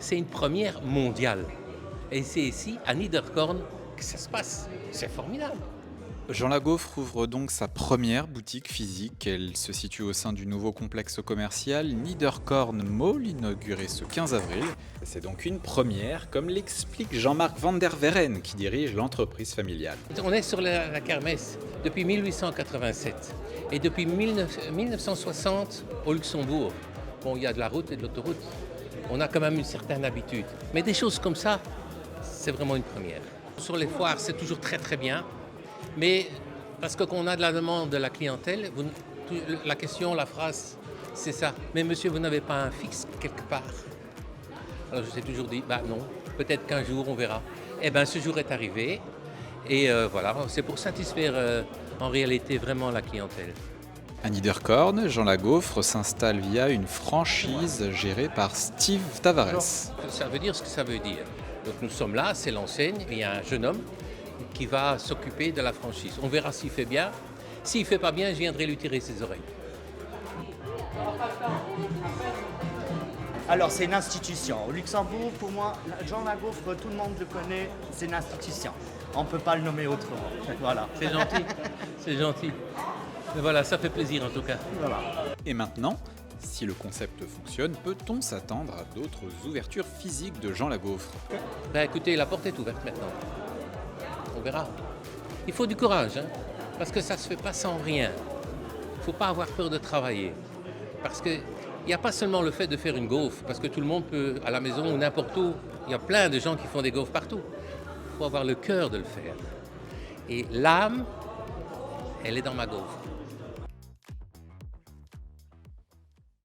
c'est une première mondiale. Et c'est ici, à Niederkorn, que ça se passe. C'est formidable. Jean Lagauffre ouvre donc sa première boutique physique. Elle se situe au sein du nouveau complexe commercial Niederkorn Mall, inauguré ce 15 avril. C'est donc une première, comme l'explique Jean-Marc van der Veren, qui dirige l'entreprise familiale. On est sur la kermesse depuis 1887 et depuis 1960 au Luxembourg. Bon, il y a de la route et de l'autoroute. On a quand même une certaine habitude. Mais des choses comme ça, c'est vraiment une première. Sur les foires, c'est toujours très très bien. Mais parce qu'on a de la demande de la clientèle, la question, la phrase, c'est ça. Mais monsieur, vous n'avez pas un fixe quelque part? Alors je vous ai toujours dit, bah non, peut-être qu'un jour on verra. Eh bien ce jour est arrivé et voilà, c'est pour satisfaire en réalité vraiment la clientèle. À Niederkorn, Jean Lagauffre s'installe via une franchise gérée par Steve Tavares. Ça veut dire ce que ça veut dire. Donc nous sommes là, c'est l'enseigne, il y a un jeune homme qui va s'occuper de la franchise. On verra s'il fait bien. S'il ne fait pas bien, je viendrai lui tirer ses oreilles. Alors, c'est une institution. Au Luxembourg, pour moi, Jean Lagauffre, tout le monde le connaît, c'est une institution. On ne peut pas le nommer autrement. Voilà. C'est gentil, c'est gentil. Mais voilà, ça fait plaisir en tout cas. Voilà. Et maintenant, si le concept fonctionne, peut-on s'attendre à d'autres ouvertures physiques de Jean Lagauffre? Ben écoutez, la porte est ouverte maintenant. On verra. Il faut du courage, hein, parce que ça ne se fait pas sans rien. Il ne faut pas avoir peur de travailler. Parce qu'il n'y a pas seulement le fait de faire une gaufre, parce que tout le monde peut, à la maison ou n'importe où, il y a plein de gens qui font des gaufres partout. Il faut avoir le cœur de le faire. Et l'âme, elle est dans ma gaufre.